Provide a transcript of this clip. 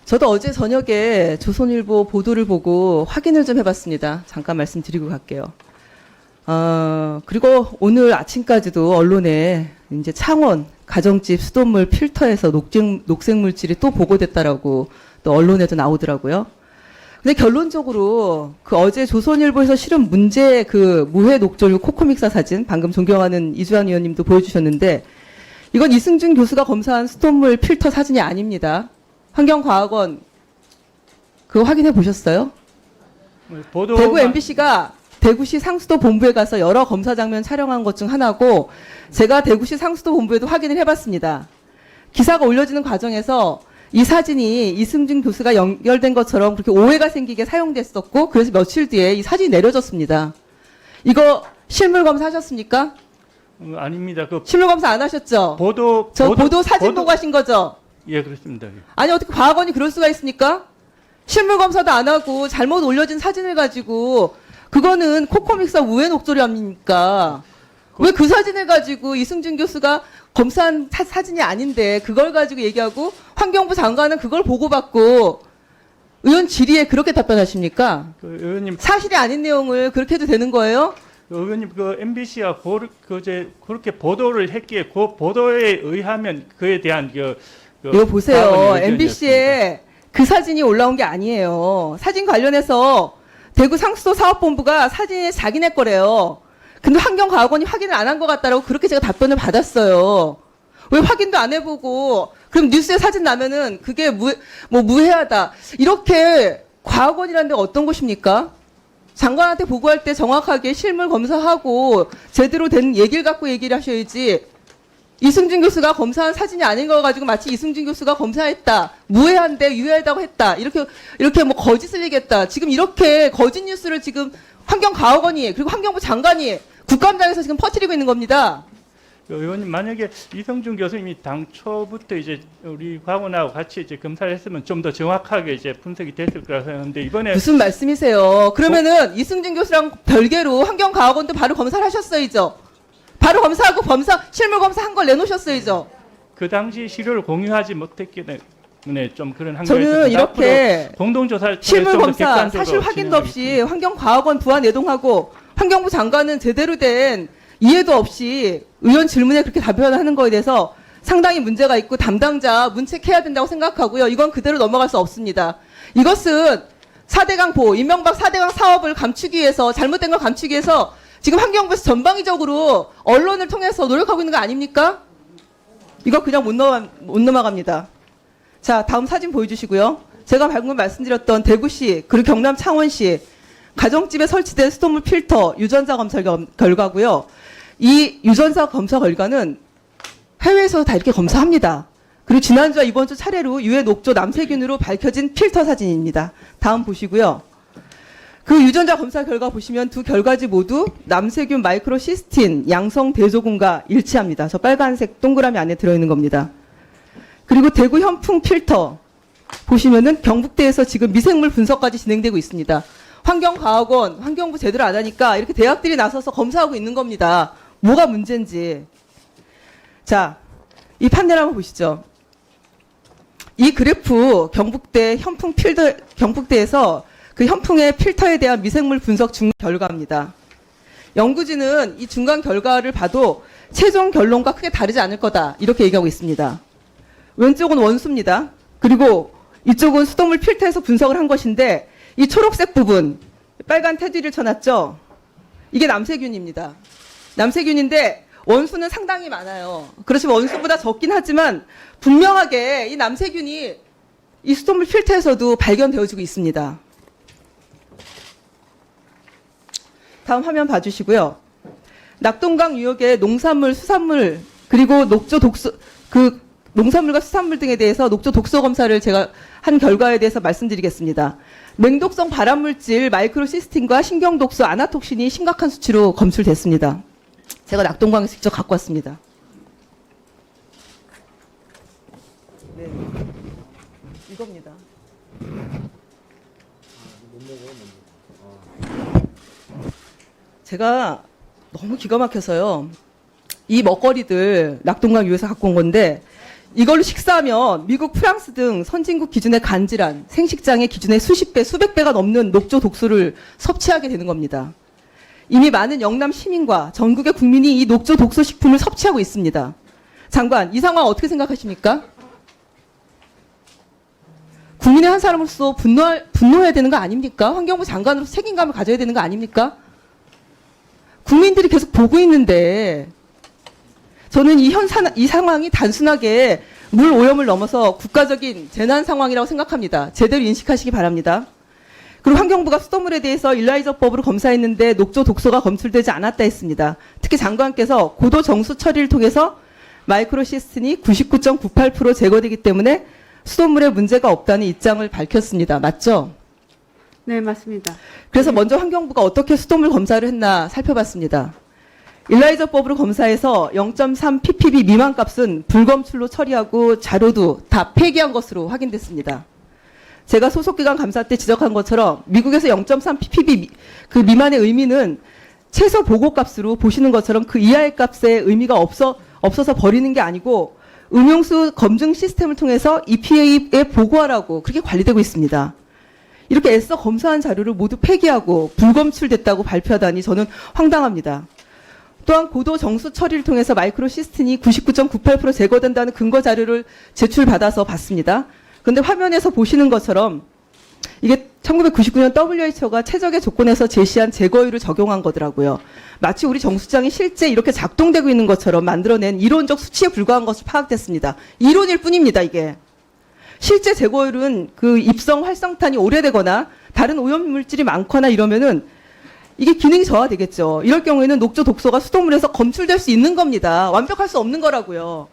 저도 어제 저녁에 조선일보 보도를 보고 확인을 좀 해봤습니다. 잠깐 말씀드리고 갈게요. 그리고 오늘 아침까지도 언론에 이제 창원 가정집 수돗물 필터에서 녹색 물질이 또 보고됐다라고 또 언론에도 나오더라고요. 근데 결론적으로 그 어제 조선일보에서 실은 문제 그 무해 녹조류 코코믹사 사진 방금 존경하는 이주환 의원님도 보여주셨는데 이건 이승준 교수가 검사한 수돗물 필터 사진이 아닙니다. 환경과학원 그거 확인해 보셨어요? 대구 MBC가 대구시 상수도 본부에 가서 여러 검사 장면 촬영한 것 중 하나고 제가 대구시 상수도 본부에도 확인을 해봤습니다. 기사가 올려지는 과정에서 이 사진이 이승준 교수가 연결된 것처럼 그렇게 오해가 생기게 사용됐었고 그래서 며칠 뒤에 이 사진이 내려졌습니다. 이거 실물 검사하셨습니까? 아닙니다. 그 실물 검사 안 하셨죠? 보도 사진 보고 하신 거죠? 예, 그렇습니다. 아니 어떻게 과학원이 그럴 수가 있습니까? 실물 검사도 안 하고 잘못 올려진 사진을 가지고 그거는 코코믹사 우회 녹조류 아닙니까? 왜 그 사진을 가지고 이승준 교수가 검사한 사진이 아닌데 그걸 가지고 얘기하고 환경부 장관은 그걸 보고받고 의원 질의에 그렇게 답변하십니까? 그 의원님, 사실이 아닌 내용을 그렇게 해도 되는 거예요? 의원님 그 MBC가 그렇게 보도를 했기에 그 보도에 의하면 그에 대한 이거 보세요. MBC에 그 사진이 올라온 게 아니에요. 사진 관련해서 대구 상수도 사업본부가 사진이 자기네 거래요. 근데 환경과학원이 확인을 안 한 것 같다라고 그렇게 제가 답변을 받았어요. 왜 확인도 안 해보고 그럼 뉴스에 사진 나면은 그게 무해하다. 이렇게 과학원이라는 데가 어떤 곳입니까? 장관한테 보고할 때 정확하게 실물 검사하고 제대로 된 얘기를 갖고 얘기를 하셔야지. 이승준 교수가 검사한 사진이 아닌 거 가지고 마치 이승준 교수가 검사했다. 무해한데 유해하다고 했다. 이렇게 뭐 거짓을 얘기했다. 지금 이렇게 거짓 뉴스를 지금 환경과학원이 그리고 환경부 장관이 국감장에서 지금 퍼뜨리고 있는 겁니다. 의원님 만약에 이승준 교수님이 당초부터 이제 우리 과학원하고 같이 이제 검사를 했으면 좀 더 정확하게 이제 분석이 됐을 거라 생각하는데 이번에 무슨 말씀이세요? 그러면은 이승준 교수랑 별개로 환경과학원도 바로 검사를 하셨어야죠. 바로 검사하고 실물 검사한 걸 내놓으셨어야죠. 그 당시 시료를 공유하지 못했기 때문에 좀 그런 한계가 저는 있었습니다. 이렇게 공동조사를 실물 검사 사실 확인도 없이 환경과학원 부안 내동하고 환경부 장관은 제대로 된 이해도 없이 의원 질문에 그렇게 답변하는 거에 대해서 상당히 문제가 있고 담당자 문책해야 된다고 생각하고요. 이건 그대로 넘어갈 수 없습니다. 이것은 4대강 보호, 이명박 4대강 사업을 감추기 위해서 잘못된 걸 감추기 위해서 지금 환경부에서 전방위적으로 언론을 통해서 노력하고 있는 거 아닙니까? 이거 그냥 못 넘어갑니다. 자, 다음 사진 보여주시고요. 제가 방금 말씀드렸던 대구시 그리고 경남 창원시 가정집에 설치된 수돗물 필터 유전자 검사 결과고요. 이 유전자 검사 결과는 해외에서 다 이렇게 검사합니다. 그리고 지난주와 이번 주 차례로 유해 녹조 남세균으로 밝혀진 필터 사진입니다. 다음 보시고요. 그 유전자 검사 결과 보시면 두 결과지 모두 남세균 마이크로시스틴 양성 대조군과 일치합니다. 저 빨간색 동그라미 안에 들어있는 겁니다. 그리고 대구 현풍 필터 보시면은 경북대에서 지금 미생물 분석까지 진행되고 있습니다. 환경과학원, 환경부 제대로 안 하니까 이렇게 대학들이 나서서 검사하고 있는 겁니다. 뭐가 문제인지. 자, 이 판넬 한번 보시죠. 이 그래프 경북대에서 그 현풍의 필터에 대한 미생물 분석 중간 결과입니다. 연구진은 이 중간 결과를 봐도 최종 결론과 크게 다르지 않을 거다. 이렇게 얘기하고 있습니다. 왼쪽은 원수입니다. 그리고 이쪽은 수돗물 필터에서 분석을 한 것인데 이 초록색 부분, 빨간 테두리를 쳐놨죠? 이게 남세균입니다. 남세균인데 원수는 상당히 많아요. 그렇지만 원수보다 적긴 하지만 분명하게 이 남세균이 이 수돗물 필터에서도 발견되어지고 있습니다. 다음 화면 봐주시고요. 낙동강 유역의 농산물, 수산물, 그리고 농산물과 수산물 등에 대해서 녹조 독소 검사를 제가 한 결과에 대해서 말씀드리겠습니다. 맹독성 발암물질 마이크로시스틴과 신경독소 아나톡신이 심각한 수치로 검출됐습니다. 제가 낙동강에서 직접 갖고 왔습니다. 네, 이겁니다. 제가 너무 기가 막혀서요. 이 먹거리들 낙동강 유에서 갖고 온 건데 이걸로 식사하면 미국, 프랑스 등 선진국 기준의 간질환, 생식장애 기준의 수십 배, 수백 배가 넘는 녹조 독소를 섭취하게 되는 겁니다. 이미 많은 영남 시민과 전국의 국민이 이 녹조 독소 식품을 섭취하고 있습니다. 장관, 이 상황 어떻게 생각하십니까? 국민의 한 사람으로서 분노해야 되는 거 아닙니까? 환경부 장관으로서 책임감을 가져야 되는 거 아닙니까? 국민들이 계속 보고 있는데 저는 이 상황이 단순하게 물 오염을 넘어서 국가적인 재난 상황이라고 생각합니다. 제대로 인식하시기 바랍니다. 그리고 환경부가 수돗물에 대해서 일라이저법으로 검사했는데 녹조 독소가 검출되지 않았다 했습니다. 특히 장관께서 고도 정수 처리를 통해서 마이크로시스틴이 99.98% 제거되기 때문에 수돗물에 문제가 없다는 입장을 밝혔습니다. 맞죠? 네, 맞습니다. 그래서 먼저 환경부가 어떻게 수돗물 검사를 했나 살펴봤습니다. 일라이저법으로 검사해서 0.3 ppb 미만 값은 불검출로 처리하고 자료도 다 폐기한 것으로 확인됐습니다. 제가 소속기관 감사 때 지적한 것처럼 미국에서 0.3 ppb 그 미만의 의미는 최소 보고값으로 보시는 것처럼 그 이하의 값에 의미가 없어서 버리는 게 아니고 음용수 검증 시스템을 통해서 EPA에 보고하라고 그렇게 관리되고 있습니다. 이렇게 애써 검사한 자료를 모두 폐기하고 불검출됐다고 발표하다니 저는 황당합니다. 또한 고도 정수 처리를 통해서 마이크로시스틴이 99.98% 제거된다는 근거 자료를 제출받아서 봤습니다. 그런데 화면에서 보시는 것처럼 이게 1999년 WHO가 최적의 조건에서 제시한 제거율을 적용한 거더라고요. 마치 우리 정수장이 실제 이렇게 작동되고 있는 것처럼 만들어낸 이론적 수치에 불과한 것으로 파악됐습니다. 이론일 뿐입니다, 이게. 실제 제거율은 그 입성 활성탄이 오래되거나 다른 오염물질이 많거나 이러면은 이게 기능이 저하되겠죠. 이럴 경우에는 녹조 독소가 수돗물에서 검출될 수 있는 겁니다. 완벽할 수 없는 거라고요.